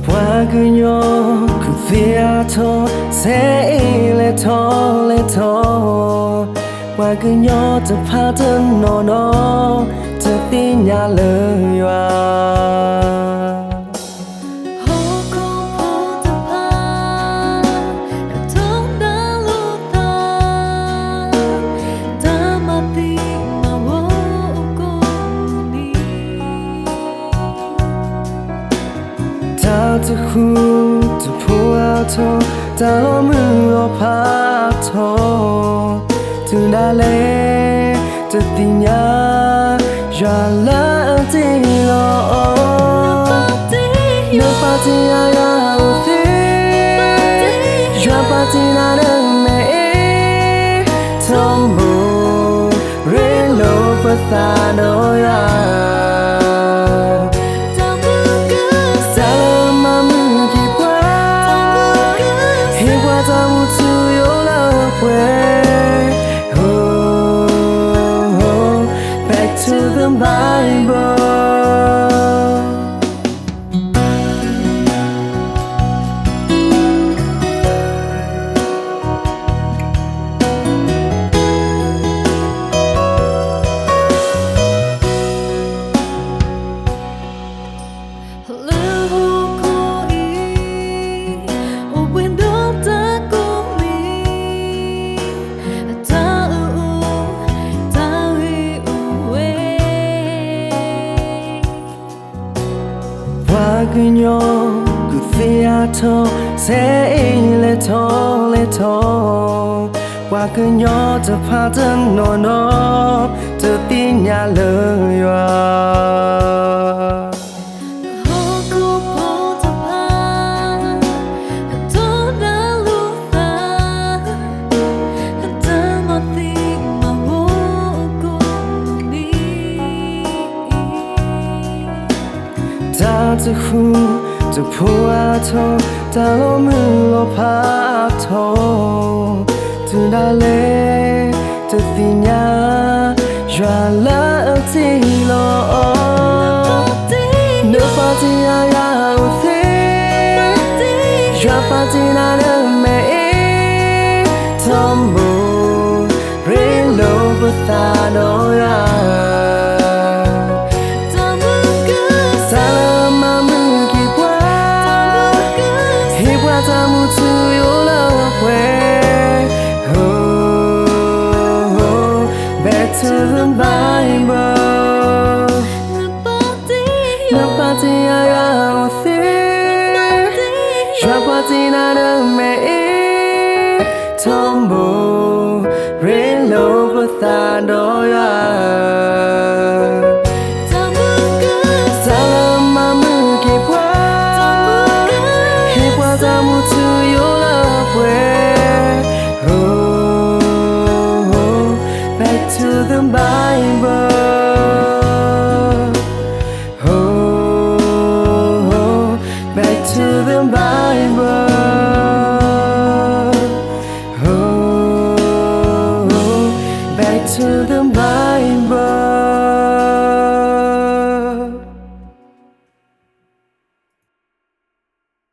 qua cứ nhớ cứ phía thôi sẽ lệ thôi qua cứ nhớจะพาเธอนอนจะตีnhà lờiว่าจะคู่จะพูดเธอจะล้อมือเอาพาเธอถึงได้เลยจะติญญาอย่าละที่รอเนื้อปาที่ยายาอุทิอย่าปาที่น่าเดินไม่ทำบุเรื่องโลกภาษาโดยTo the Bible. cứ nhớ cứ phía thôi sẽ lệ thôi qua cứ nhớจะพาเธอนอนจะตีnhà lờiว่าจะคู่จะพูดเธอจะล้อมือเอาพาเธอถึงได้เลยจะติญญาอย่าละที่รอเนื้อปาที่ยายาอุทิอย่าปาที่น่าเดินไม่ทำบุเรื่องโลกภาษาโดยTo the Bible. Napati ayauthi, Shapati nada me Tombo, Relo Pathadoya. Salamamu kipwa, Hipwa tamu to your love way. Back to the Bible. Oh, back to the Bible. Oh, back to the Bible.